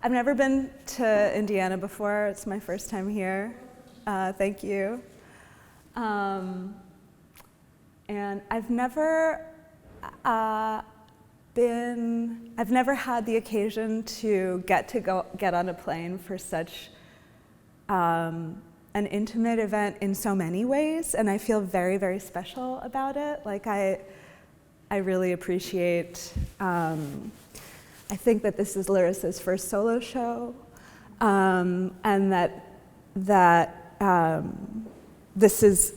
I've never been to Indiana before. It's my first time here. Thank you. And I've never had the occasion to get on a plane for such an intimate event in so many ways, and I feel very, very special about it. Like I really appreciate. I think that this is Larissa's first solo show, and that this is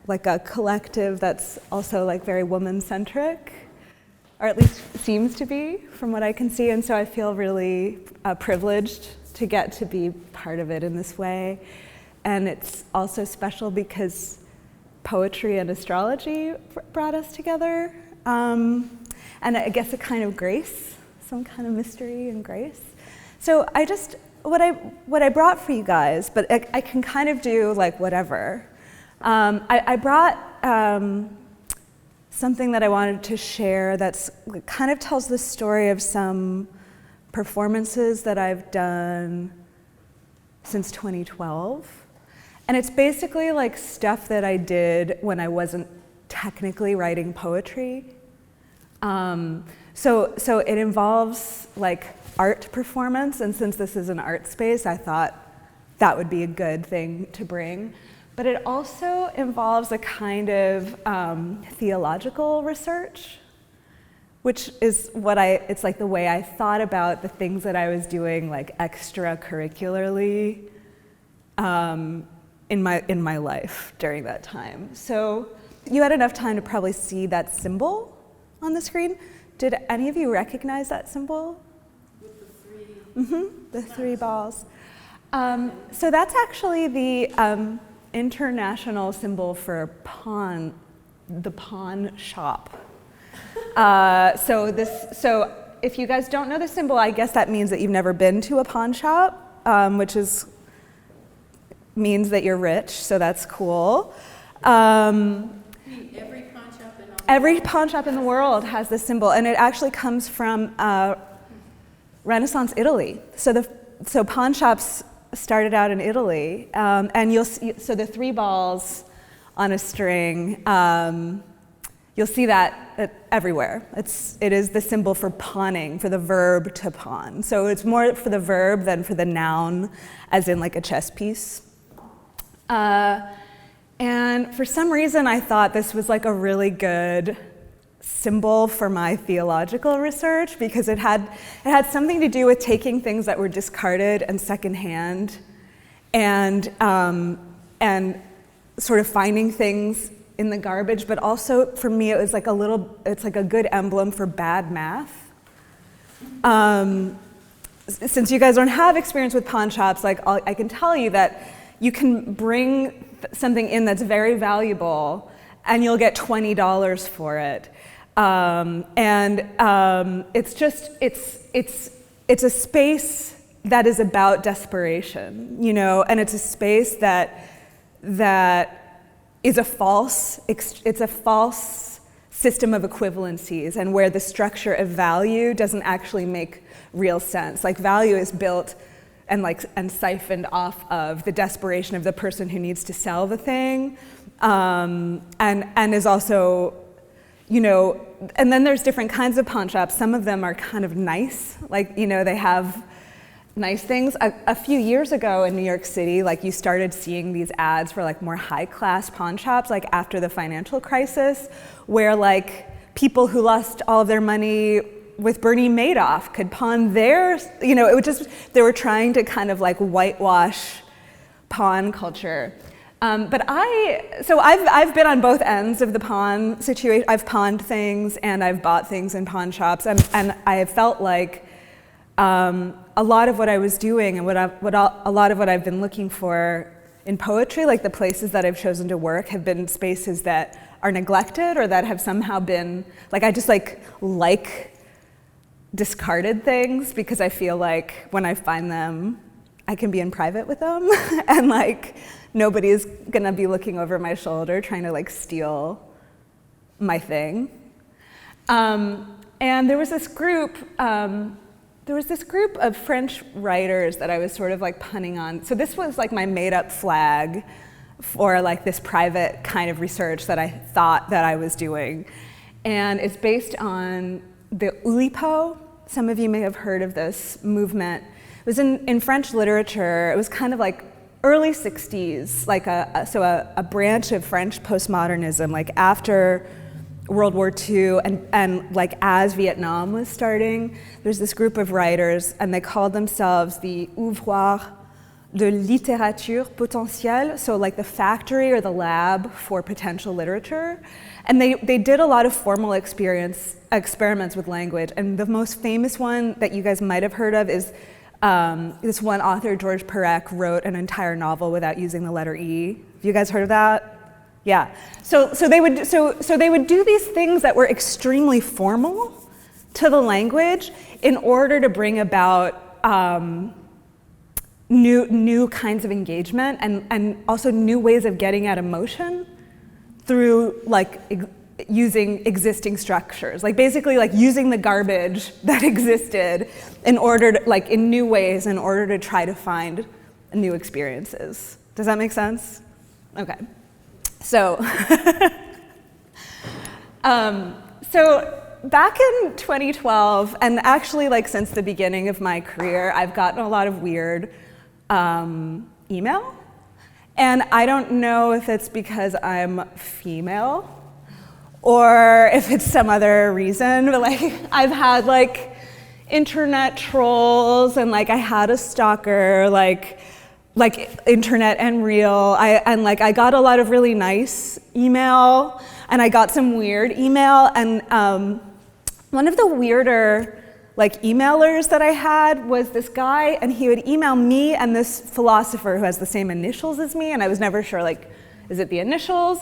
like a collective that's also like very woman-centric, or at least seems to be from what I can see. And so I feel really privileged to get to be part of it in this way. And it's also special because poetry and astrology brought us together. And I guess a kind of grace, some kind of mystery and grace. So what I brought for you guys, but I can kind of do like whatever. I brought something that I wanted to share that's kind of tells the story of some performances that I've done since 2012. And it's basically like stuff that I did when I wasn't technically writing poetry. So it involves like art performance, and since this is an art space, I thought that would be a good thing to bring. But it also involves a kind of theological research, which is it's like the way I thought about the things that I was doing like extracurricularly in my life during that time. So you had enough time to probably see that symbol on the screen. Did any of you recognize that symbol? With the three. The three balls. So that's actually the international symbol for the pawn shop. So if you guys don't know the symbol, I guess that means that you've never been to a pawn shop, which means that you're rich. So that's cool. Every pawn shop in the world has this symbol, and it actually comes from Renaissance Italy. So pawn shops started out in Italy, and you'll see. So the three balls on a string, you'll see that everywhere. It is the symbol for pawning, for the verb to pawn. So it's more for the verb than for the noun, as in like a chess piece. And for some reason, I thought this was like a really good symbol for my theological research because it had something to do with taking things that were discarded and secondhand, and sort of finding things in the garbage. But also for me, it's like a good emblem for bad math. Since you guys don't have experience with pawn shops, like I can tell you that you can bring something in that's very valuable, and you'll get $20 for it. It's a space that is about desperation, you know, and it's a space that is a false system of equivalencies, and where the structure of value doesn't actually make real sense. Like value is built and siphoned off of the desperation of the person who needs to sell the thing, and is also, you know, and then there's different kinds of pawn shops. Some of them are kind of nice, like, you know, they have nice things. A few years ago in New York City, like you started seeing these ads for like more high-class pawn shops, like after the financial crisis, where like people who lost all of their money with Bernie Madoff could pawn their, you know, they were trying to kind of like whitewash pawn culture. But I've been on both ends of the pawn situation. I've pawned things and I've bought things in pawn shops, and I have felt like a lot of what I was doing and a lot of what I've been looking for in poetry, like the places that I've chosen to work, have been spaces that are neglected or that have somehow been like I just like discarded things because I feel like when I find them, I can be in private with them, and like nobody's gonna be looking over my shoulder trying to like steal my thing. And there was this group there was this group of French writers that I was sort of like punning on. So this was like my made-up flag for like this private kind of research that I thought that I was doing. And it's based on the Oulipo. Some of you may have heard of this movement. It was in French literature. It was kind of like early 60s, like a branch of French postmodernism, like after World War II and like as Vietnam was starting. There's this group of writers, and they called themselves the Ouvrior de Littérature Potentielles, so like the factory or the lab for potential literature. And they did a lot of formal experiments with language, and the most famous one that you guys might have heard of is this one author, George Perec, wrote an entire novel without using the letter E. Have you guys heard of that? Yeah. So they would do these things that were extremely formal to the language in order to bring about new kinds of engagement and also new ways of getting at emotion through like using existing structures, like basically like using the garbage that existed in order to, like in new ways, in order to try to find new experiences. Does that make sense? Okay. So, so back in 2012, and actually like since the beginning of my career, I've gotten a lot of weird email. And I don't know if it's because I'm female or if it's some other reason, but like I've had like internet trolls, and like I had a stalker, like internet and real. I got a lot of really nice email, and I got some weird email, and one of the weirder like emailers that I had was this guy, and he would email me and this philosopher who has the same initials as me, and I was never sure, like, is it the initials?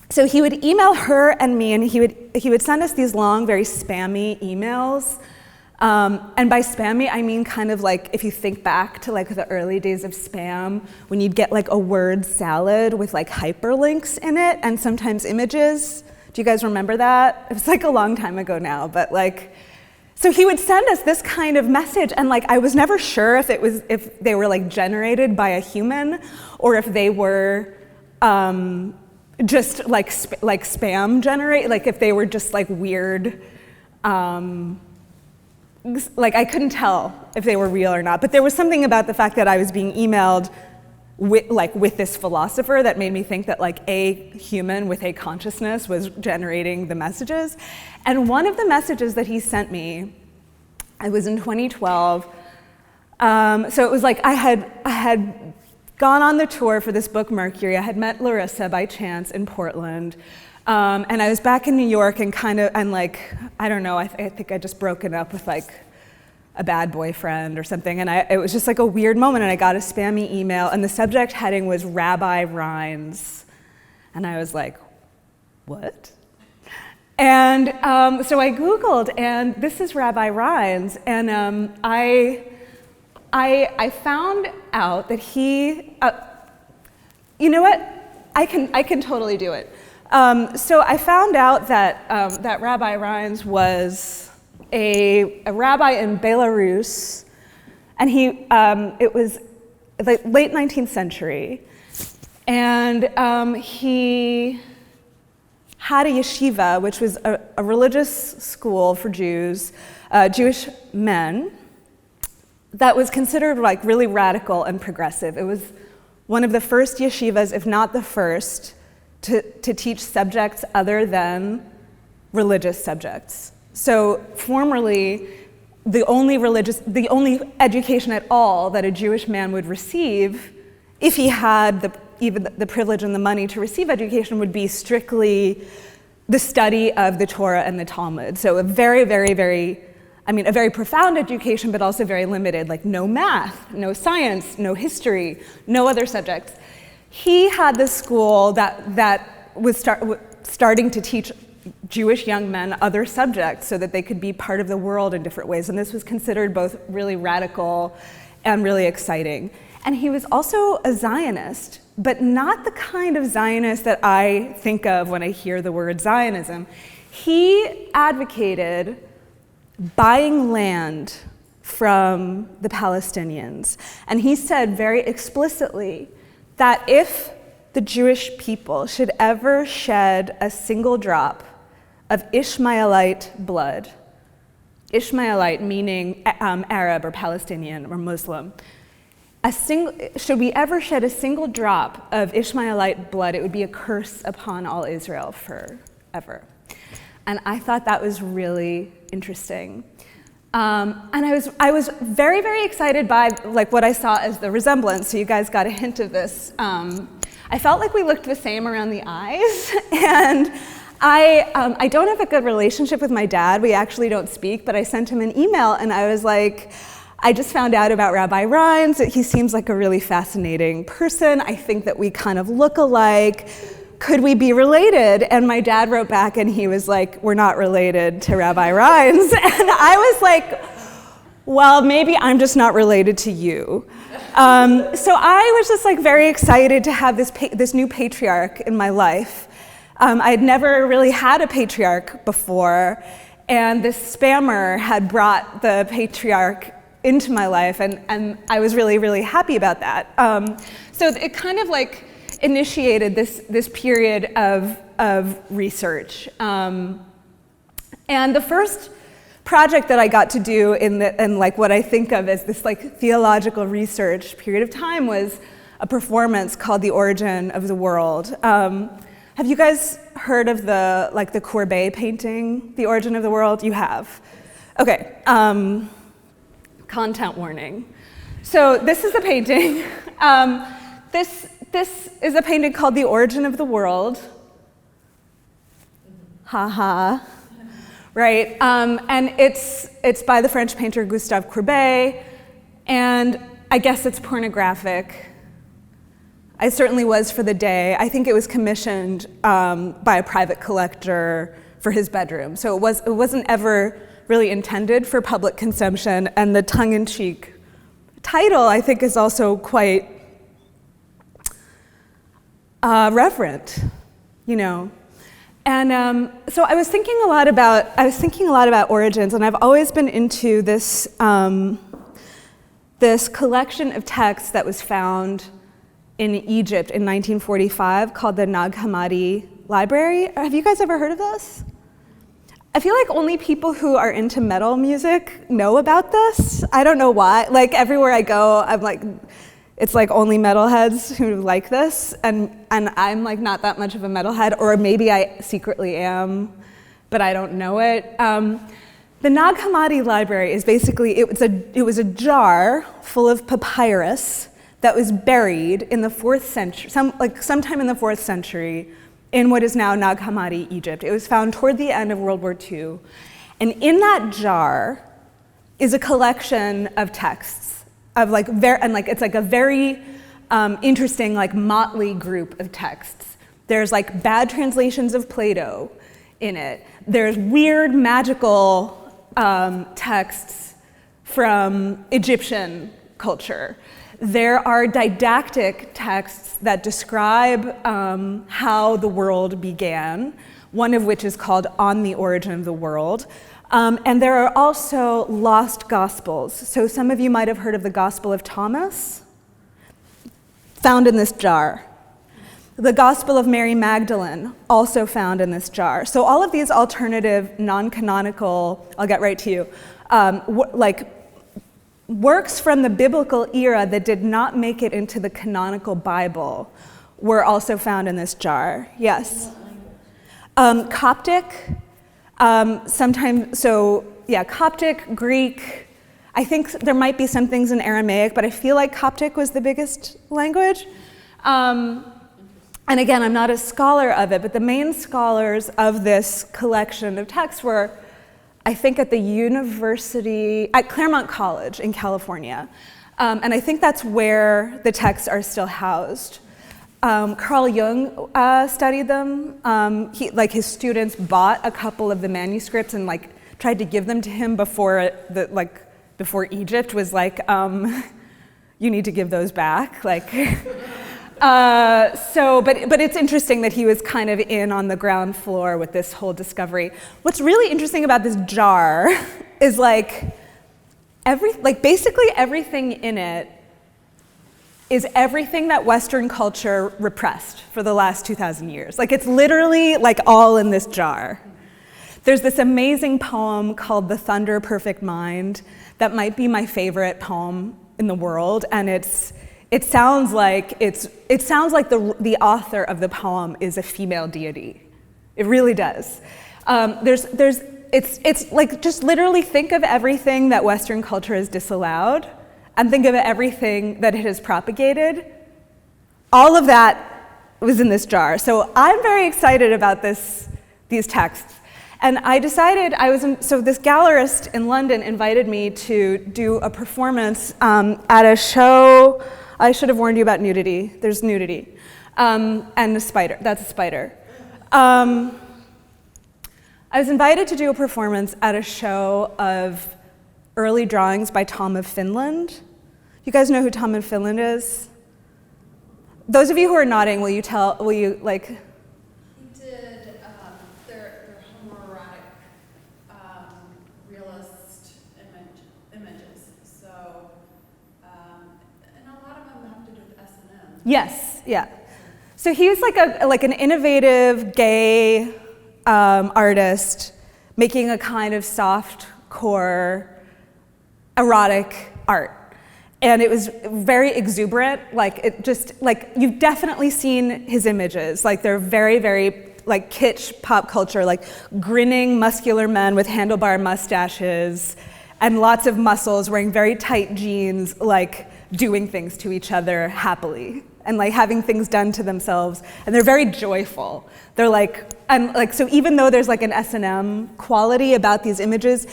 So he would email her and me, and he would send us these long, very spammy emails. And by spammy, I mean kind of like if you think back to like the early days of spam, when you'd get like a word salad with like hyperlinks in it and sometimes images. Do you guys remember that? It was like a long time ago now, but like, so he would send us this kind of message, and like I was never sure if they were like generated by a human or if they were just like spam generate, like if they were just like weird. Like I couldn't tell if they were real or not, but there was something about the fact that I was being emailed with this philosopher that made me think that like a human with a consciousness was generating the messages. And one of the messages that he sent me, I was in 2012, so it was like I had gone on the tour for this book Mercury. I had met Larissa by chance in Portland, and I was back in New York and like I don't know, I think I'd just broken up with like a bad boyfriend or something, and it was just like a weird moment, and I got a spammy email, and the subject heading was Rabbi Reines, and I was like, what? And so I Googled, and this is Rabbi Reines, and I found out that he, you know what? I can totally do it. So I found out that that Rabbi Reines was a rabbi in Belarus, and it was the late 19th century, and he had a yeshiva, which was a religious school for Jews, Jewish men, that was considered like really radical and progressive. It was one of the first yeshivas, if not the first, to teach subjects other than religious subjects. So formerly, the only education at all that a Jewish man would receive, if he had even the privilege and the money to receive education, would be strictly the study of the Torah and the Talmud. So a very, very, very, a very profound education, but also very limited, like no math, no science, no history, no other subjects. He had this school that was starting to teach Jewish young men other subjects so that they could be part of the world in different ways. And this was considered both really radical and really exciting. And he was also a Zionist, but not the kind of Zionist that I think of when I hear the word Zionism. He advocated buying land from the Palestinians. And he said very explicitly that if the Jewish people should ever shed a single drop of Ishmaelite blood, Ishmaelite meaning Arab or Palestinian or Muslim, should we ever shed a single drop of Ishmaelite blood, it would be a curse upon all Israel forever. And I thought that was really interesting. And I was very, very excited by like what I saw as the resemblance. So you guys got a hint of this. I felt like we looked the same around the eyes. And I don't have a good relationship with my dad. We actually don't speak, but I sent him an email and I was like, I just found out about Rabbi Reines. He seems like a really fascinating person. I think that we kind of look alike. Could we be related? And my dad wrote back and he was like, we're not related to Rabbi Reines. And I was like, well, maybe I'm just not related to you. So I was just like very excited to have this new patriarch in my life. I'd never really had a patriarch before, and this spammer had brought the patriarch into my life, and I was really, really happy about that. So it kind of like initiated this period of research. And the first project that I got to do in like what I think of as this like theological research period of time was a performance called The Origin of the World. Have you guys heard of the Courbet painting, The Origin of the World? You have. Okay, content warning. So this is the painting. This is a painting called The Origin of the World. Ha. Right, and it's by the French painter Gustave Courbet, and I guess it's pornographic. I certainly was for the day. I think it was commissioned by a private collector for his bedroom, so it wasn't ever really intended for public consumption, and the tongue-in-cheek title, I think, is also quite reverent, you know. And so I was thinking a lot about origins, and I've always been into this this collection of texts that was found in Egypt in 1945 called the Nag Hammadi Library. Have you guys ever heard of this? I feel like only people who are into metal music know about this. I don't know why. Like everywhere I go, I'm like, it's like only metalheads who like this, and I'm like not that much of a metalhead, or maybe I secretly am, but I don't know it. The Nag Hammadi Library is basically, it was a jar full of papyrus that was buried in the 4th century, sometime in the 4th century, in what is now Nag Hammadi, Egypt. It was found toward the end of World War II, and in that jar is a collection of texts. It's like a very interesting, like motley group of texts. There's like bad translations of Plato in it. There's weird magical texts from Egyptian culture. There are didactic texts that describe how the world began, one of which is called On the Origin of the World. And there are also lost gospels. So some of you might have heard of the Gospel of Thomas, found in this jar. The Gospel of Mary Magdalene, also found in this jar. So all of these alternative, non-canonical, I'll get right to you, works from the biblical era that did not make it into the canonical Bible were also found in this jar. Yes? Coptic. Coptic, Greek. I think there might be some things in Aramaic, but I feel like Coptic was the biggest language. And again, I'm not a scholar of it, but the main scholars of this collection of texts were, I think, at the university, at Claremont College in California. And I think that's where the texts are still housed. Carl Jung studied them. His students bought a couple of the manuscripts and tried to give them to him before Egypt was like, you need to give those back. But it's interesting that he was kind of in on the ground floor with this whole discovery. What's really interesting about this jar is basically everything in it is everything that Western culture repressed for the last 2,000 years. It's literally all in this jar. There's this amazing poem called The Thunder Perfect Mind that might be my favorite poem in the world, and it sounds like the author of the poem is a female deity. It really does. Just literally think of everything that Western culture has disallowed and think of everything that it has propagated. All of that was in this jar. So I'm very excited about these texts. And I decided so this gallerist in London invited me to do a performance at a show. I should have warned you about nudity. There's nudity. And a spider, that's a spider. I was invited to do a performance at a show of early drawings by Tom of Finland. You guys know who Tom of Finland is? Those of you who are nodding, will you He did their homoerotic realist images. So, and a lot of them have to do with S&M. Yes, yeah. So he's an innovative gay artist making a kind of soft core erotic art. And it was very exuberant, you've definitely seen his images. They're very, very kitsch pop culture, grinning muscular men with handlebar mustaches and lots of muscles, wearing very tight jeans, doing things to each other happily and having things done to themselves. And they're very joyful. They're so even though there's an S&M quality about these images,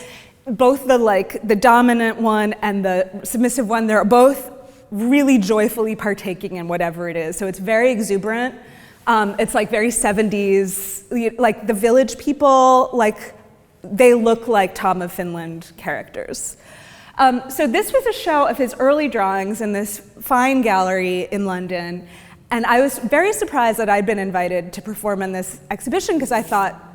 both the dominant one and the submissive one, they're both really joyfully partaking in whatever it is. So it's very exuberant. It's very 70s. The village people, they look like Tom of Finland characters. So this was a show of his early drawings in this fine gallery in London. And I was very surprised that I'd been invited to perform in this exhibition because I thought,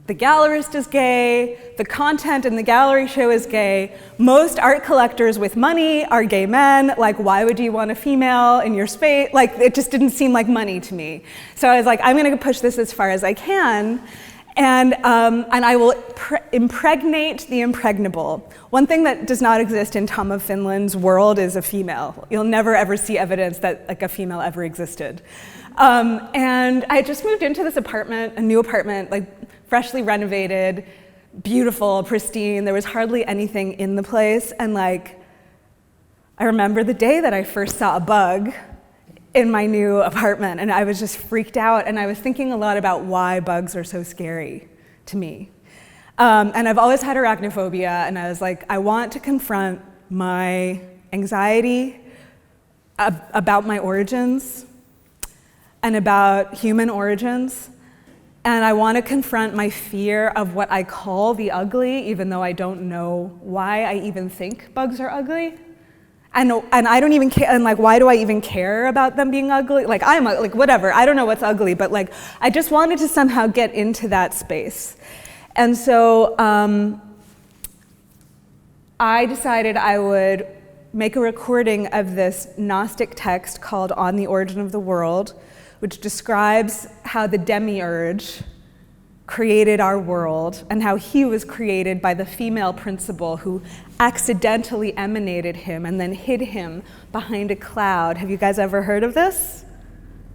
the gallerist is gay, the content in the gallery show is gay, most art collectors with money are gay men, why would you want a female in your space? It just didn't seem like money to me. So I was I'm gonna push this as far as I can, and I will impregnate the impregnable. One thing that does not exist in Tom of Finland's world is a female. You'll never ever see evidence that a female ever existed. And I just moved into this apartment, a new apartment, freshly renovated, beautiful, pristine. There was hardly anything in the place. And I remember the day that I first saw a bug in my new apartment, and I was just freaked out. And I was thinking a lot about why bugs are so scary to me. And I've always had arachnophobia, and I was I want to confront my anxiety about my origins and about human origins. And I want to confront my fear of what I call the ugly, even though I don't know why I even think bugs are ugly. And I don't even care, and why do I even care about them being ugly? Whatever, I don't know what's ugly, but I just wanted to somehow get into that space. And so I decided I would make a recording of this Gnostic text called On the Origin of the World, which describes how the demiurge created our world and how he was created by the female principle who accidentally emanated him and then hid him behind a cloud. Have you guys ever heard of this?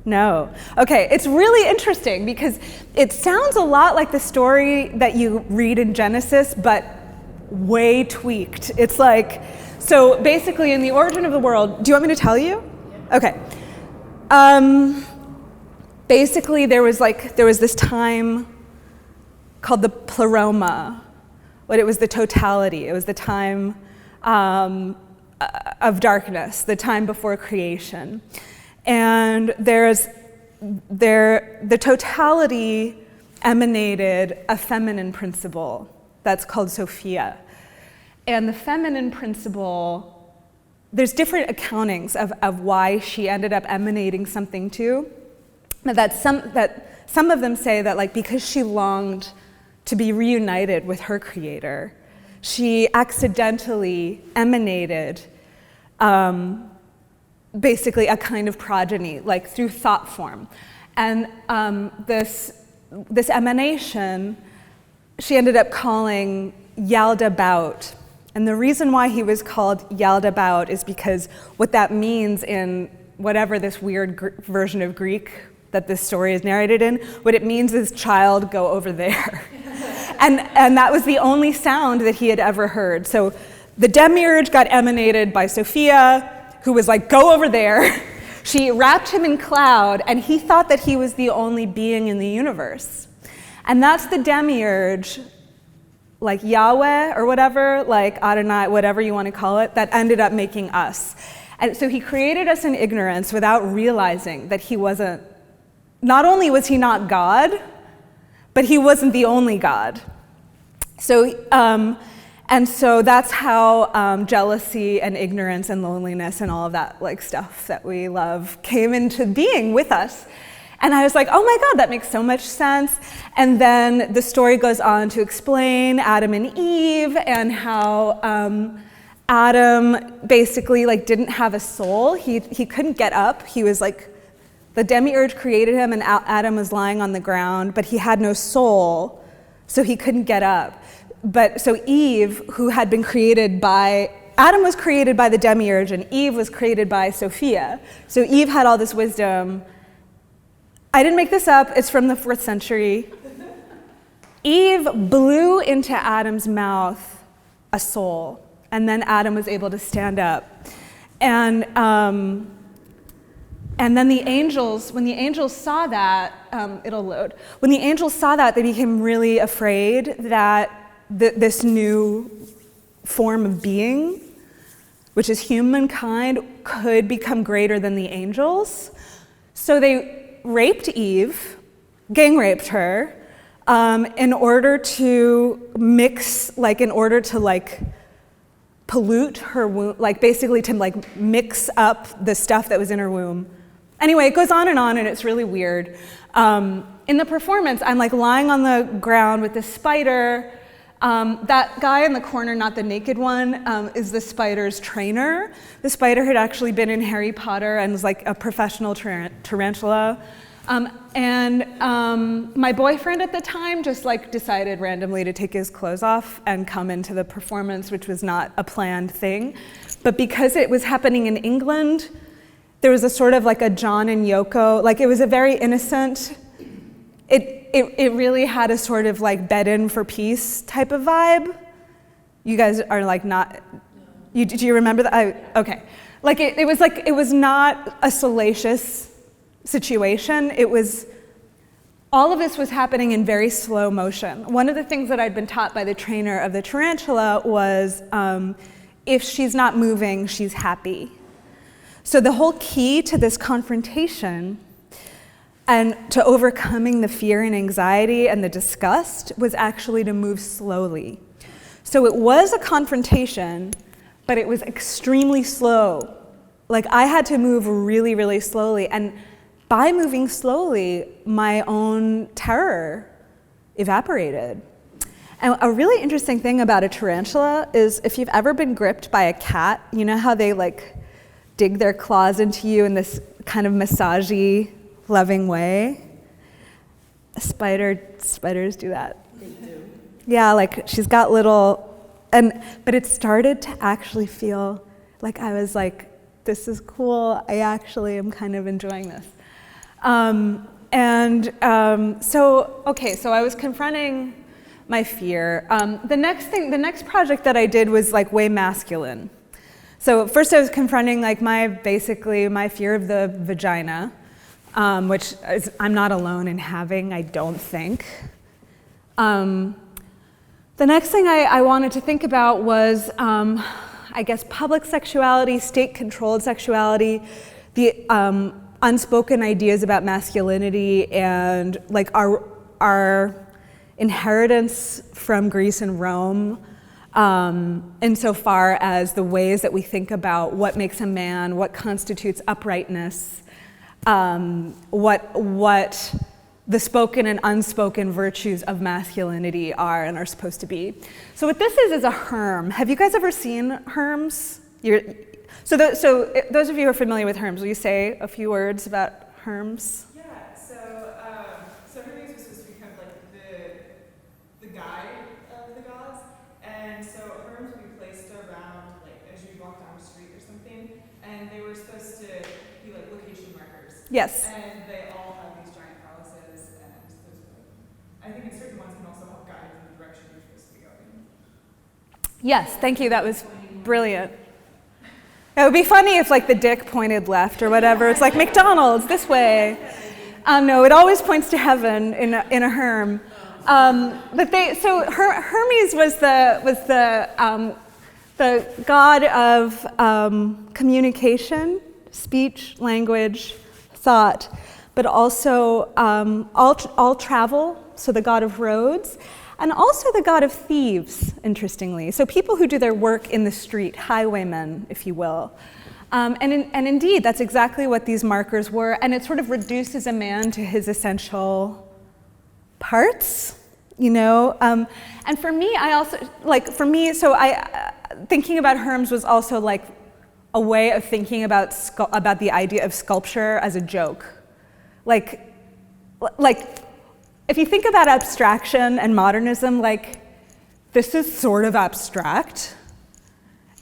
No. Okay, it's really interesting because it sounds a lot like the story that you read in Genesis, but way tweaked. It's so basically in the origin of the world, do you want me to tell you? Okay. Basically, there was this time called the pleroma, but it was the totality. It was the time of darkness, the time before creation. And the totality emanated a feminine principle that's called Sophia. And the feminine principle there's different accountings of why she ended up emanating something too. That some of them say that like because she longed to be reunited with her creator, she accidentally emanated basically a kind of progeny, like through thought form. And this emanation, she ended up calling Yaldabaoth. And the reason why he was called Yaldabaoth is because what that means in whatever this weird version of Greek that this story is narrated in, what it means is child, go over there. and that was the only sound that he had ever heard. So the demiurge got emanated by Sophia, who was like, go over there. She wrapped him in cloud, and he thought that he was the only being in the universe. And that's the demiurge, like Yahweh or whatever, like Adonai, whatever you want to call it, that ended up making us. And so he created us in ignorance without realizing that he wasn't, not only was he not God, but he wasn't the only God. So, and so that's how jealousy and ignorance and loneliness and all of that like stuff that we love came into being with us. And I was like, oh my God, that makes so much sense. And then the story goes on to explain Adam and Eve and how Adam basically like didn't have a soul. He couldn't get up. He was like, the demiurge created him and Adam was lying on the ground, but he had no soul, so he couldn't get up. But so Eve, who had been created by, Adam was created by the demiurge and Eve was created by Sophia. So Eve had all this wisdom. I didn't make this up, it's from the 4th century. Eve blew into Adam's mouth a soul, and then Adam was able to stand up. And then the angels, when the angels saw that, it'll load. When the angels saw that, they became really afraid that this new form of being, which is humankind, could become greater than the angels. So they raped Eve, gang raped her, in order to mix, like in order to like pollute her womb, like basically to like mix up the stuff that was in her womb. Anyway, it goes on and it's really weird. In the performance, I'm like lying on the ground with this spider. That guy in the corner, not the naked one, is the spider's trainer. The spider had actually been in Harry Potter and was like a professional tarantula. My boyfriend at the time just like decided randomly to take his clothes off and come into the performance, which was not a planned thing. But because it was happening in England, there was a sort of like a John and Yoko, like it was a very innocent, it really had a sort of like bed in for peace type of vibe. You guys are like not, do you remember that? Okay. Like it was not a salacious situation. It was, all of this was happening in very slow motion. One of the things that I'd been taught by the trainer of the tarantula was if she's not moving, she's happy. So the whole key to this confrontation and to overcoming the fear and anxiety and the disgust was actually to move slowly. So it was a confrontation, but it was extremely slow. Like I had to move really, really slowly. And by moving slowly, my own terror evaporated. And a really interesting thing about a tarantula is if you've ever been gripped by a cat, you know how they like dig their claws into you in this kind of massagey, loving way? Spiders do that. They do. Yeah, like she's got little, but it started to actually feel like I was like, this is cool. I actually am kind of enjoying this. So I was confronting my fear. The next project that I did was like way masculine. So first I was confronting like my fear of the vagina, which I'm not alone in having, I don't think. The next thing I wanted to think about was, I guess, public sexuality, state-controlled sexuality, the unspoken ideas about masculinity, and like our inheritance from Greece and Rome insofar as the ways that we think about what makes a man, what constitutes uprightness, what the spoken and unspoken virtues of masculinity are and are supposed to be. So what this is a herm. Have you guys ever seen herms? So those of you who are familiar with herms, will you say a few words about herms? Yeah, so Hermes was supposed to be kind of like the guide of the gods, and so herms would be placed around, like, as you walk down the street or something, and they were supposed to be like location markers. Yes. And they all have these giant palaces, and I think in certain ones can also help guide in the direction you're supposed to be going. Yes, thank you. That was brilliant. It would be funny if, like, the dick pointed left or whatever. It's like McDonald's this way. No, it always points to heaven in a herm. Hermes was the god of communication, speech, language, thought, but also all travel. So the god of roads. And also the god of thieves, interestingly. So people who do their work in the street, highwaymen, if you will. And indeed, that's exactly what these markers were. And it sort of reduces a man to his essential parts, you know. And for me, thinking about herms was also like a way of thinking about the idea of sculpture as a joke. Like, if you think about abstraction and modernism, like, this is sort of abstract,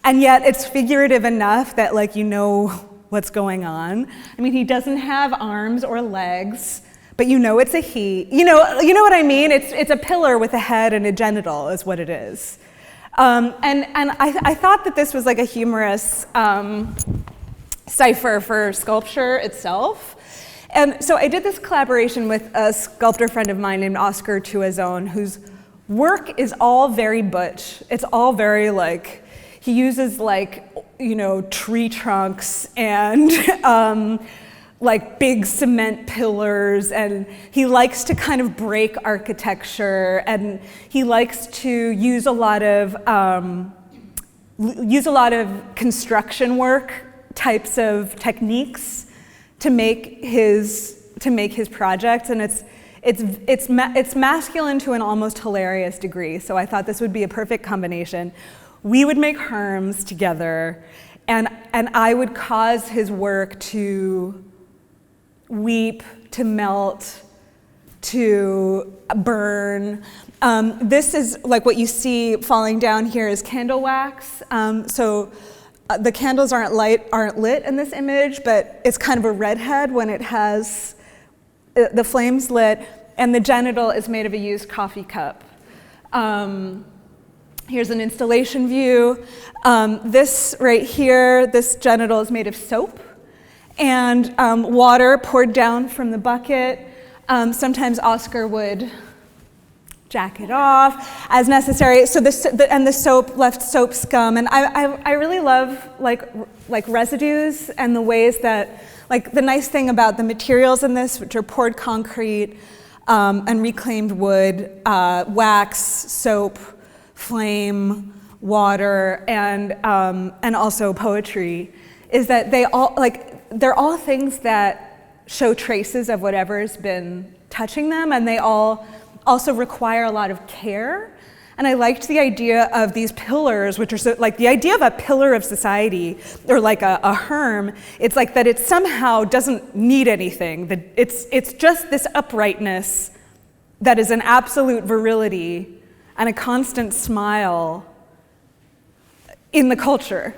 and yet it's figurative enough that, like, you know what's going on. I mean, he doesn't have arms or legs, but you know it's a he. You know what I mean? It's a pillar with a head and a genital is what it is. And I thought that this was like a humorous cipher for sculpture itself. And so I did this collaboration with a sculptor friend of mine named Oscar Tuazon, whose work is all very butch. It's all very, like, he uses, like, you know, tree trunks and like big cement pillars, and he likes to kind of break architecture, and he likes to use a lot of construction work types of techniques to make his projects, and it's masculine to an almost hilarious degree. So I thought this would be a perfect combination. We would make herms together, and I would cause his work to weep, to melt, to burn. This is like what you see falling down here is candle wax. The candles aren't lit in this image, but it's kind of a redhead when it has the flames lit, and the genital is made of a used coffee cup. Here's an installation view. This right here, this genital is made of soap and water poured down from the bucket. Sometimes Oscar would jack it off as necessary. So the soap left soap scum, and I really love like residues and the ways that, like, the nice thing about the materials in this, which are poured concrete and reclaimed wood, wax, soap, flame, water, and also poetry, is that they're all things that show traces of whatever's been touching them, and they all also require a lot of care. And I liked the idea of these pillars, which are like the idea of a pillar of society, or like a herm. It's like that it somehow doesn't need anything. That it's just this uprightness that is an absolute virility and a constant smile in the culture.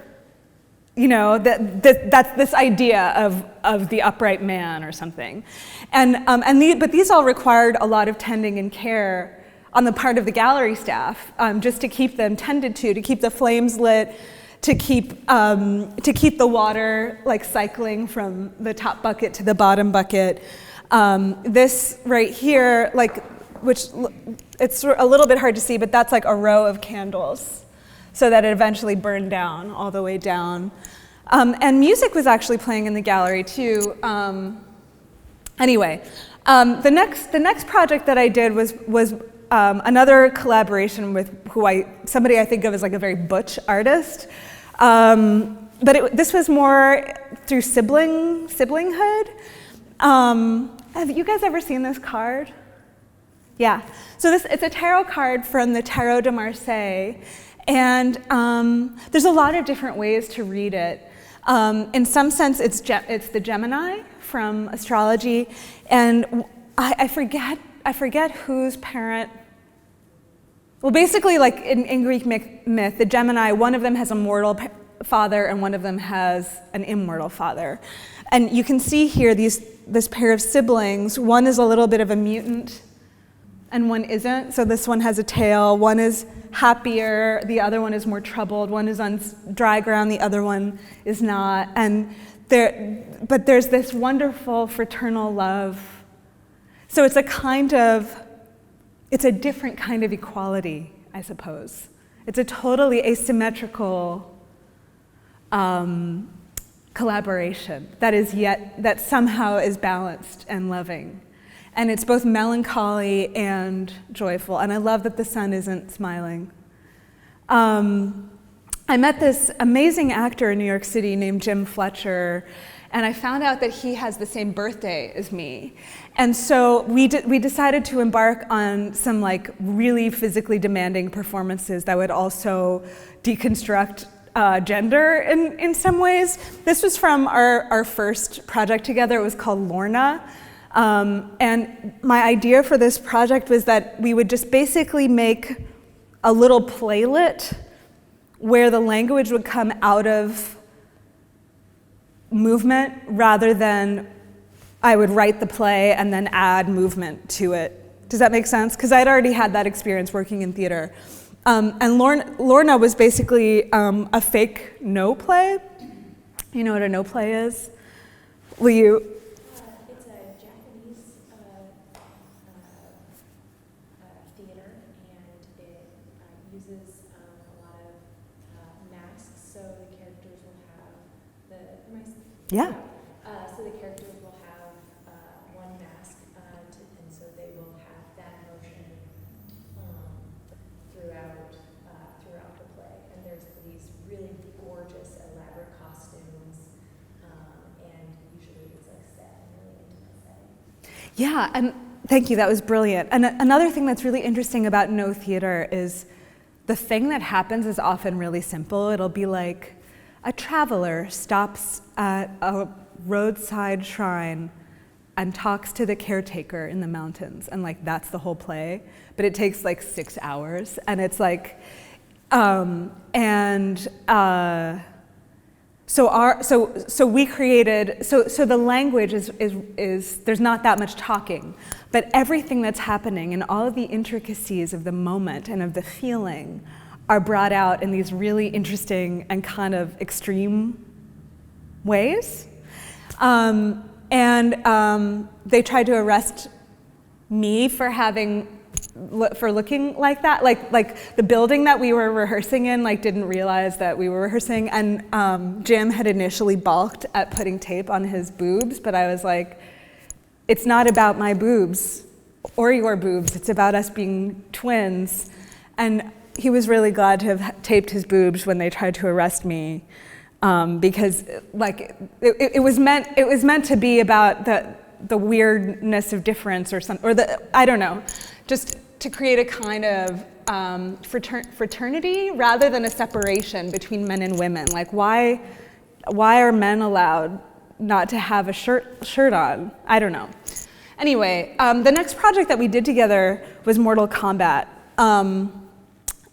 You know, that's this idea of the upright man or something. But these all required a lot of tending and care on the part of the gallery staff, just to keep them tended to keep the flames lit, to keep the water like cycling from the top bucket to the bottom bucket. This right here, which it's a little bit hard to see, but that's like a row of candles, so that it eventually burned down all the way down. And music was actually playing in the gallery too. Anyway, the next project that I did was another collaboration with somebody I think of as like a very butch artist. But this was more through siblinghood. Have you guys ever seen this card? Yeah. So it's a tarot card from the Tarot de Marseille, and there's a lot of different ways to read it. In some sense, it's the Gemini from astrology, and I forget whose parent. Well, basically, like in Greek myth, the Gemini, one of them has a mortal father and one of them has an immortal father. And you can see here this pair of siblings. One is a little bit of a mutant and one isn't. So this one has a tail. One is happier. The other one is more troubled. One is on dry ground. The other one is not. But there's this wonderful fraternal love. So it's a different kind of equality, I suppose. It's a totally asymmetrical collaboration that somehow is balanced and loving. And it's both melancholy and joyful. And I love that the sun isn't smiling. I met this amazing actor in New York City named Jim Fletcher, and I found out that he has the same birthday as me. And so we decided to embark on some like really physically demanding performances that would also deconstruct gender in some ways. This was from our first project together. It was called Lorna. And my idea for this project was that we would just basically make a little playlet where the language would come out of movement rather than I would write the play and then add movement to it. Does that make sense? Because I'd already had that experience working in theater. And Lorna was basically a fake no play. You know what a no play is? Will you? It's a Japanese theater, and it uses a lot of masks, so the characters will have Yeah. So the characters will have one mask, and so they will have that motion throughout the play. And there's these really gorgeous, elaborate costumes, and usually it's like set in a really intimate setting. Yeah, and thank you, that was brilliant. And another thing that's really interesting about no theater is the thing that happens is often really simple. It'll be like a traveler stops at a roadside shrine and talks to the caretaker in the mountains, and like that's the whole play. But it takes like 6 hours, and it's like, so we created, so the language is there's not that much talking, but everything that's happening and all of the intricacies of the moment and of the feeling are brought out in these really interesting and kind of extreme ways. They tried to arrest me for looking like that. Like the building that we were rehearsing in didn't realize that we were rehearsing, and Jim had initially balked at putting tape on his boobs, but I was like, it's not about my boobs or your boobs, it's about us being twins. And he was really glad to have taped his boobs when they tried to arrest me, because it was meant to be about the weirdness of difference I don't know, just to create a kind of fraternity rather than a separation between men and women. Like why are men allowed not to have a shirt on? I don't know. Anyway, the next project that we did together was Mortal Kombat.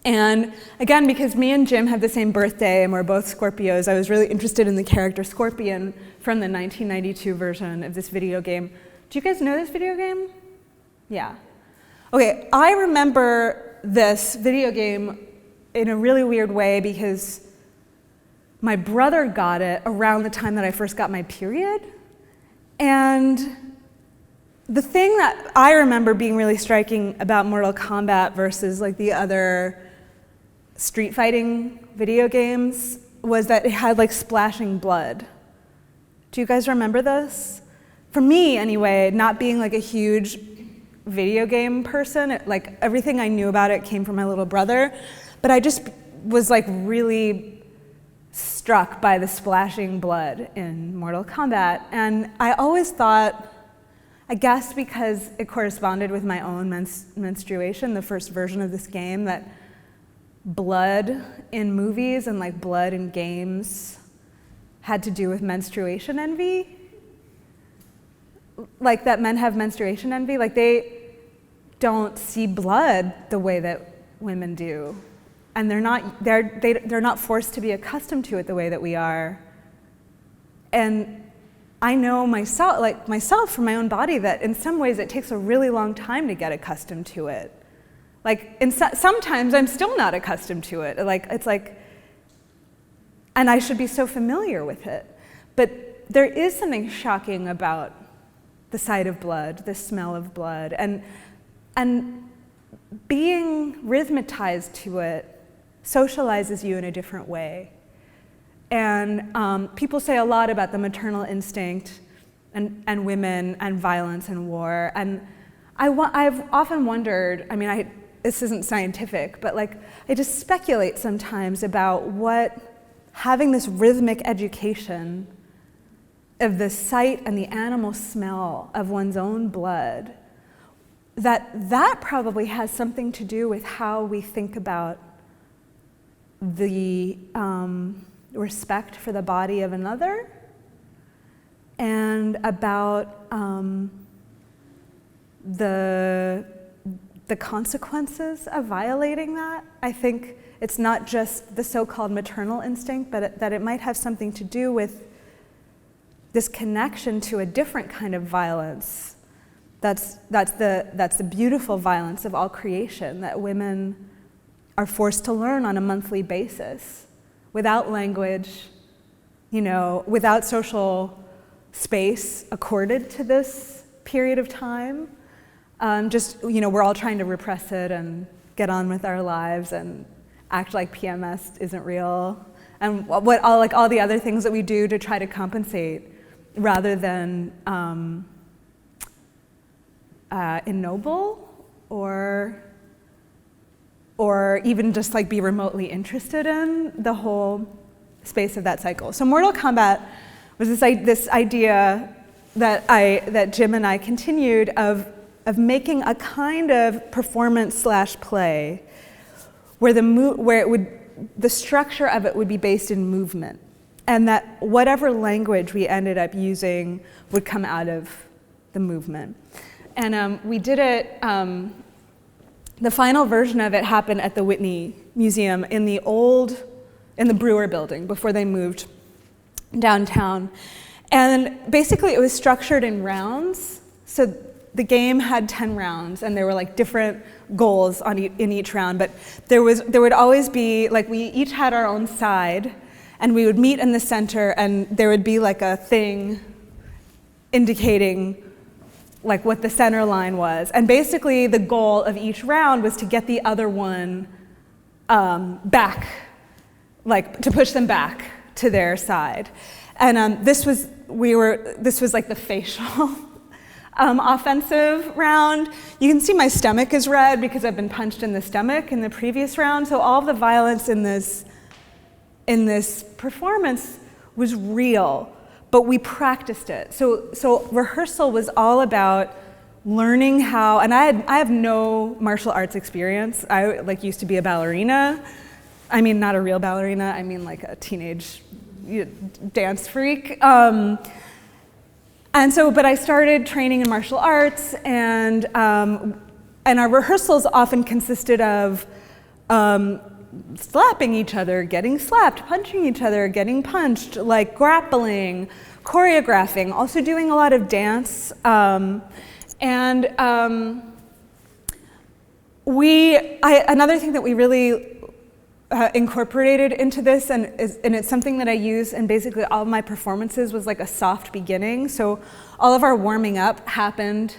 And again, because me and Jim have the same birthday and we're both Scorpios, I was really interested in the character Scorpion from the 1992 version of this video game. Do you guys know this video game? Yeah. Okay, I remember this video game in a really weird way because my brother got it around the time that I first got my period. And the thing that I remember being really striking about Mortal Kombat versus the other street fighting video games was that it had splashing blood. Do you guys remember this? For me, anyway, not being a huge video game person. Like everything I knew about it came from my little brother, but I just was like really struck by the splashing blood in Mortal Kombat. And I always thought, I guess because it corresponded with my own menstruation, the first version of this game, that blood in movies and like blood in games had to do with menstruation envy. Like that men have menstruation envy, like they don't see blood the way that women do. And they're not forced to be accustomed to it the way that we are. And I know myself from my own body that in some ways it takes a really long time to get accustomed to it. Like sometimes I'm still not accustomed to it. Like it's like, and I should be so familiar with it. But there is something shocking about the sight of blood, the smell of blood, and being rhythmatized to it socializes you in a different way. And people say a lot about the maternal instinct and women and violence and war. And I've often wondered, I mean, this isn't scientific, but like I just speculate sometimes about what having this rhythmic education of the sight and the animal smell of one's own blood, that probably has something to do with how we think about the respect for the body of another, and about the consequences of violating that. I think it's not just the so-called maternal instinct, but that it might have something to do with this connection to a different kind of violence. That's the beautiful violence of all creation that women are forced to learn on a monthly basis, without language, without social space accorded to this period of time. We're all trying to repress it and get on with our lives and act like PMS isn't real, and all the other things that we do to try to compensate, rather than ennoble or even just like be remotely interested in the whole space of that cycle. So Mortal Kombat was this idea that Jim and I continued of making a kind of performance/play where the structure of it would be based in movement, and that whatever language we ended up using would come out of the movement. And we did it. The final version of it happened at the Whitney Museum in the Brewer building before they moved downtown. And basically it was structured in rounds. So the game had 10 rounds, and there were like different goals in each round. But there would always be, like, we each had our own side, and we would meet in the center, and there would be like a thing indicating like what the center line was. And basically the goal of each round was to get the other one back, like to push them back to their side. And this was like the facial offensive round. You can see my stomach is red because I've been punched in the stomach in the previous round. So all of the violence in this performance was real, but we practiced it. So rehearsal was all about learning how, and I have no martial arts experience. I used to be a ballerina. I mean, not a real ballerina. I mean, like a teenage dance freak. But I started training in martial arts, and our rehearsals often consisted of slapping each other, getting slapped, punching each other, getting punched, like grappling, choreographing, also doing a lot of dance. Another thing that we really incorporated into this, and it's something that I use in basically all of my performances, was like a soft beginning. So all of our warming up happened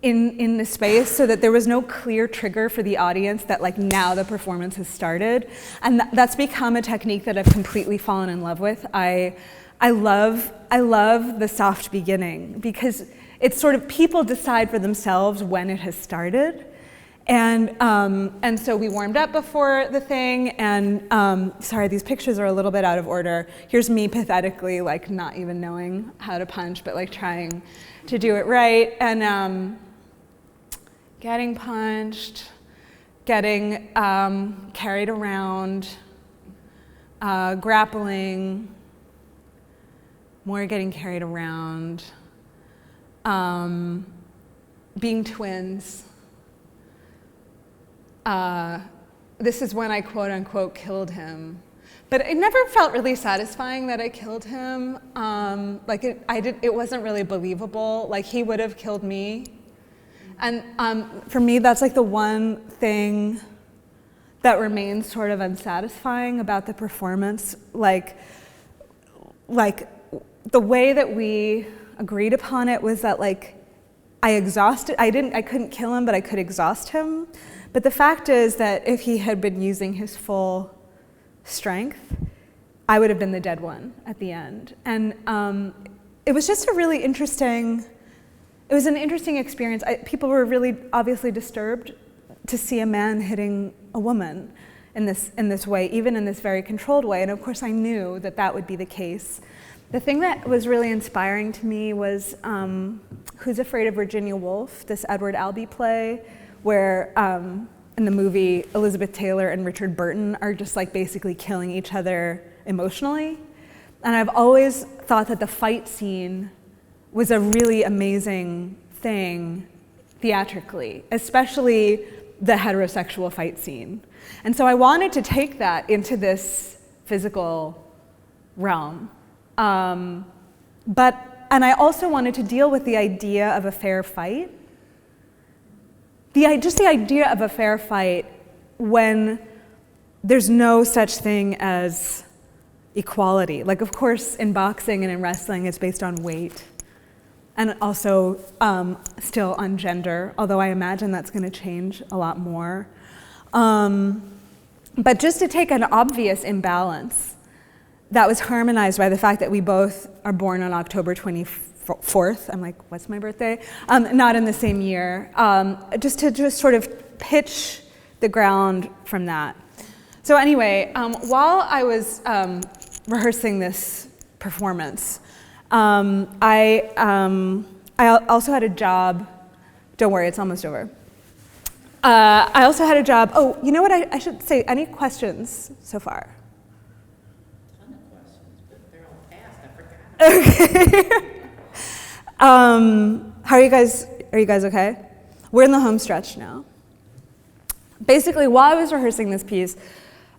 in the space, so that there was no clear trigger for the audience that like now the performance has started. And that's become a technique that I've completely fallen in love with. I love the soft beginning, because it's sort of people decide for themselves when it has started. And so we warmed up before the thing, and sorry, these pictures are a little bit out of order. Here's me pathetically, like not even knowing how to punch, but like trying to do it right, and getting punched, getting carried around, grappling, more getting carried around, being twins. This is when I quote unquote killed him, but it never felt really satisfying that I killed him. Like it wasn't really believable. Like he would have killed me, and for me, that's like the one thing that remains sort of unsatisfying about the performance. Like the way that we agreed upon it was that like I couldn't kill him, but I could exhaust him. But the fact is that if he had been using his full strength, I would have been the dead one at the end. And it was just an interesting experience. People were really obviously disturbed to see a man hitting a woman in this way, even in this very controlled way. And of course I knew that that would be the case. The thing that was really inspiring to me was Who's Afraid of Virginia Woolf, this Edward Albee play, where in the movie Elizabeth Taylor and Richard Burton are just like basically killing each other emotionally. And I've always thought that the fight scene was a really amazing thing theatrically, especially the heterosexual fight scene. And so I wanted to take that into this physical realm. And I also wanted to deal with the idea of a fair fight. Just the idea of a fair fight when there's no such thing as equality. Like, of course, in boxing and in wrestling, it's based on weight, and also still on gender, although I imagine that's going to change a lot more. But just to take an obvious imbalance that was harmonized by the fact that we both are born on October 24th. I'm like, what's my birthday? Not in the same year. Just to sort of pitch the ground from that. So anyway, while I was rehearsing this performance, I also had a job. Don't worry, it's almost over. I also had a job. Oh, you know what? I should say. Any questions so far? Okay. How are you guys? Are you guys okay? We're in the home stretch now. Basically, while I was rehearsing this piece,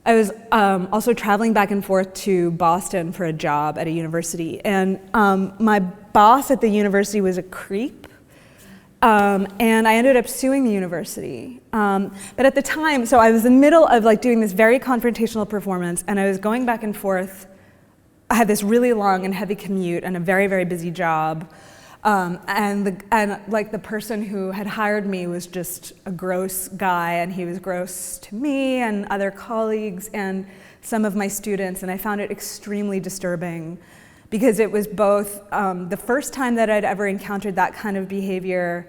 I was also traveling back and forth to Boston for a job at a university, and my boss at the university was a creep, and I ended up suing the university. But at the time, so I was in the middle of like doing this very confrontational performance, and I was going back and forth. I had this really long and heavy commute and a very, very busy job. And the person who had hired me was just a gross guy, and he was gross to me and other colleagues and some of my students, and I found it extremely disturbing because it was both the first time that I'd ever encountered that kind of behavior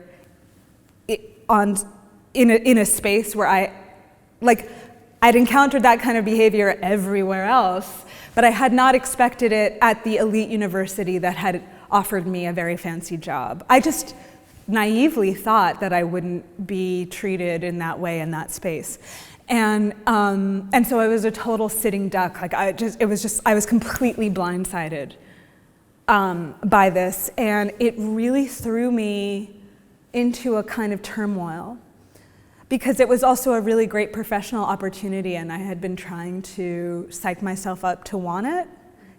in a space where I'd encountered that kind of behavior everywhere else, but I had not expected it at the elite university that had offered me a very fancy job. I just naively thought that I wouldn't be treated in that way in that space. And so I was a total sitting duck. Like I was completely blindsided by this, and it really threw me into a kind of turmoil, because it was also a really great professional opportunity, and I had been trying to psych myself up to want it.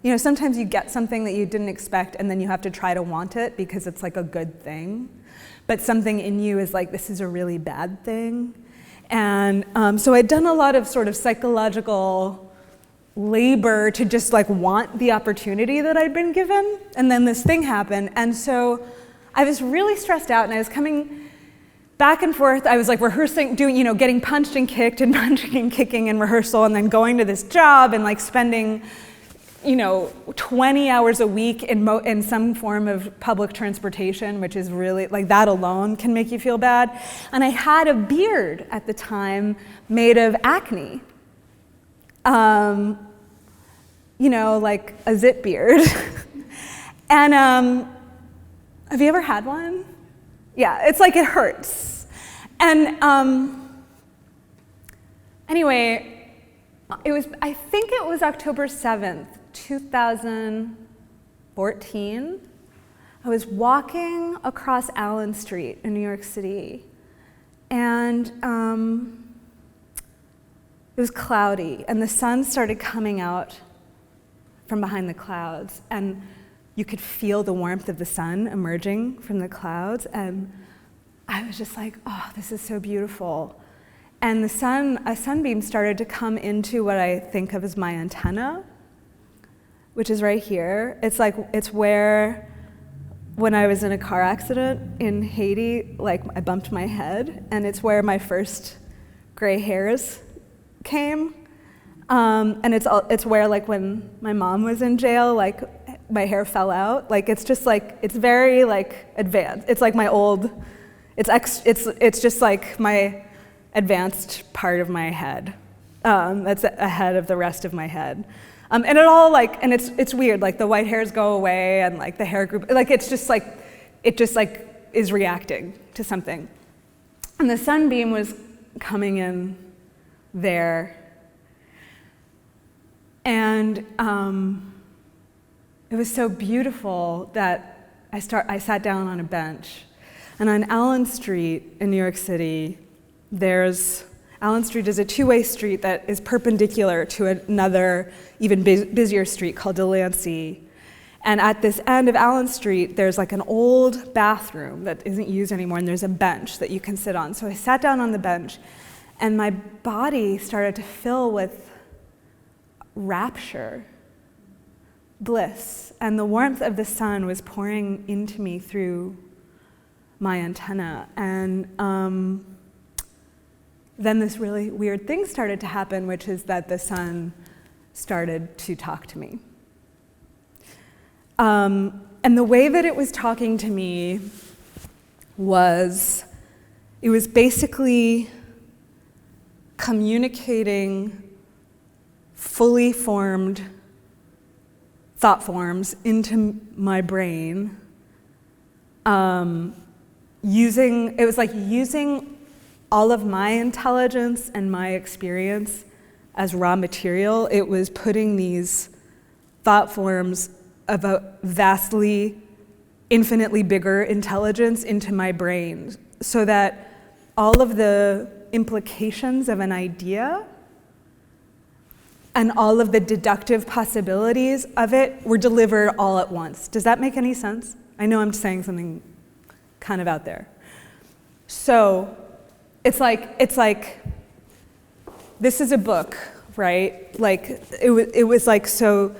You know, sometimes you get something that you didn't expect, and then you have to try to want it because it's like a good thing. But something in you is like, this is a really bad thing. And so I'd done a lot of sort of psychological labor to just like want the opportunity that I'd been given. And then this thing happened. And so I was really stressed out, and I was coming back and forth. I was like rehearsing, getting punched and kicked and punching and kicking in rehearsal, and then going to this job and like spending 20 hours a week in some form of public transportation, which is really, like, that alone can make you feel bad. And I had a beard at the time made of acne. Like a zit beard. And have you ever had one? Yeah, it's like it hurts. And anyway, I think it was October 7th, 2014. I was walking across Allen Street in New York City, and it was cloudy, and the sun started coming out from behind the clouds, and you could feel the warmth of the sun emerging from the clouds, and I was just like, oh, this is so beautiful. And a sunbeam started to come into what I think of as my antenna, which is right here. It's where, when I was in a car accident in Haiti, like, I bumped my head, and it's where my first gray hairs came. And it's where, like, when my mom was in jail, like, my hair fell out. Like, it's just like, it's very, like, advanced. It's like my old, it's just like my advanced part of my head. That's ahead of the rest of my head. And it all, like, and it's weird, like, the white hairs go away, and, like, the hair group, like, it just is reacting to something. And the sunbeam was coming in there, and it was so beautiful that I sat down on a bench. And on Allen Street in New York City, Allen Street is a two-way street that is perpendicular to another, even busier street called Delancey. And at this end of Allen Street, there's, like, an old bathroom that isn't used anymore, and there's a bench that you can sit on. So I sat down on the bench, and my body started to fill with rapture, bliss, and the warmth of the sun was pouring into me through my antenna. And then this really weird thing started to happen, which is that the sun started to talk to me. And the way that it was talking to me was, it was basically communicating fully formed thought forms into my brain, using all of my intelligence and my experience as raw material. It was putting these thought forms of a vastly, infinitely bigger intelligence into my brain, so that all of the implications of an idea and all of the deductive possibilities of it were delivered all at once. Does that make any sense? I know I'm saying something kind of out there. So it's like this is a book, right? Like, it was like, so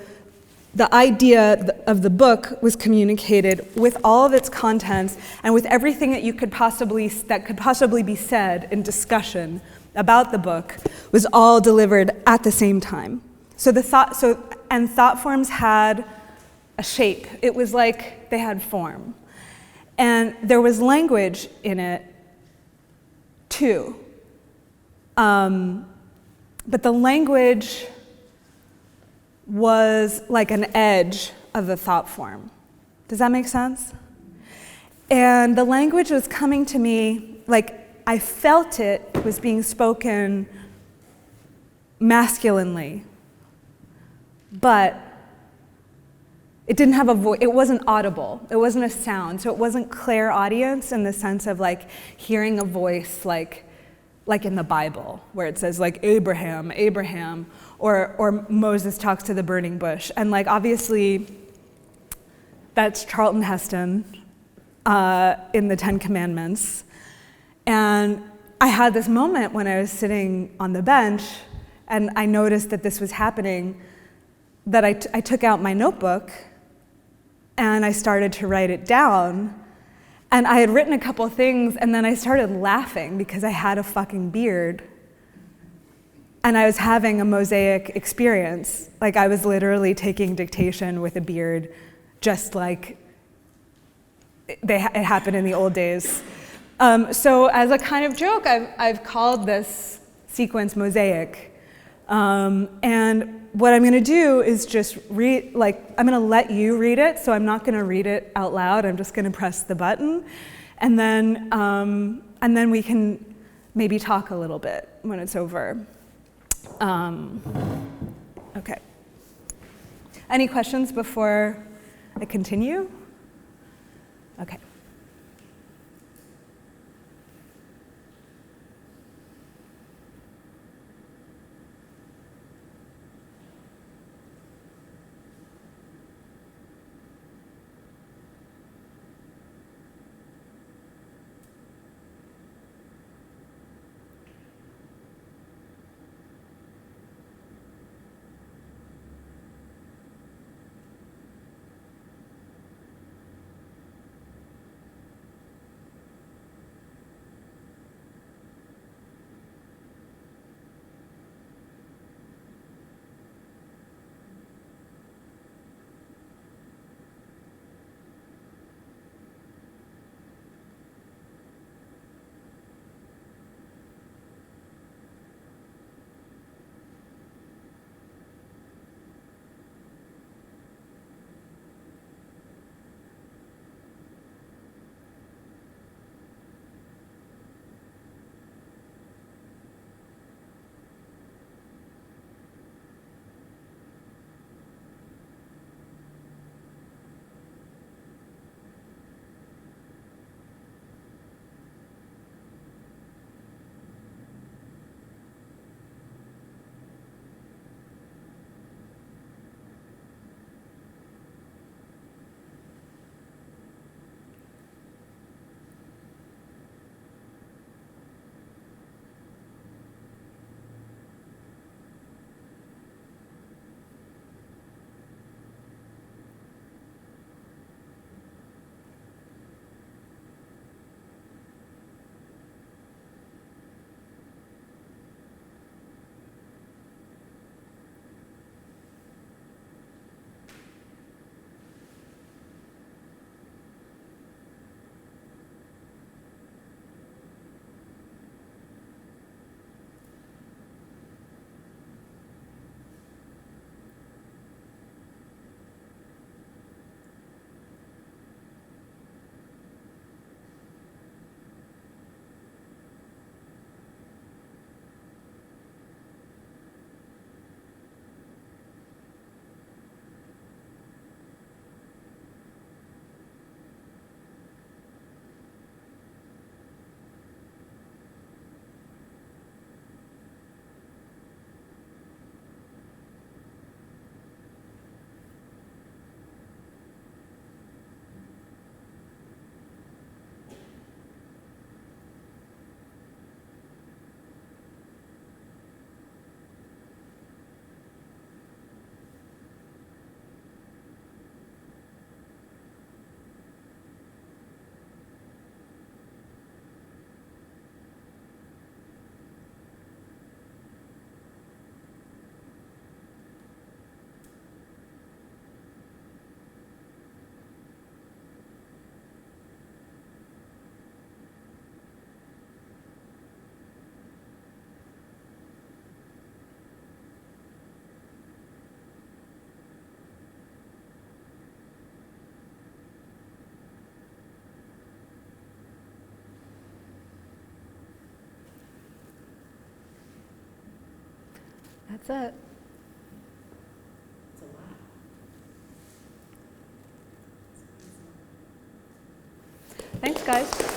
the idea of the book was communicated with all of its contents and with everything that could possibly be said in discussion about the book was all delivered at the same time. So thought forms had a shape. It was like they had form. And there was language in it too. But the language was like an edge of the thought form. Does that make sense? And the language was coming to me, like, I felt it was being spoken masculinely, but it didn't have a voice. It wasn't audible. It wasn't a sound. So it wasn't clairaudience in the sense of, like, hearing a voice like in the Bible, where it says, like, Abraham, or Moses talks to the burning bush. And, like, obviously, that's Charlton Heston in the Ten Commandments. And I had this moment when I was sitting on the bench, and I noticed that this was happening, that I took out my notebook, and I started to write it down. And I had written a couple things, and then I started laughing because I had a fucking beard. and I was having a mosaic experience. Like I was literally taking dictation with a beard, just like it happened in the old days. So as a kind of joke, I've called this sequence Mosaic. And what I'm going to do is just read, like, I'm going to let you read it, so I'm not going to read it out loud. I'm just going to press the button. And then we can maybe talk a little bit when it's over. Okay. Any questions before I continue? Okay. That's it. It's a lot. Thanks, guys.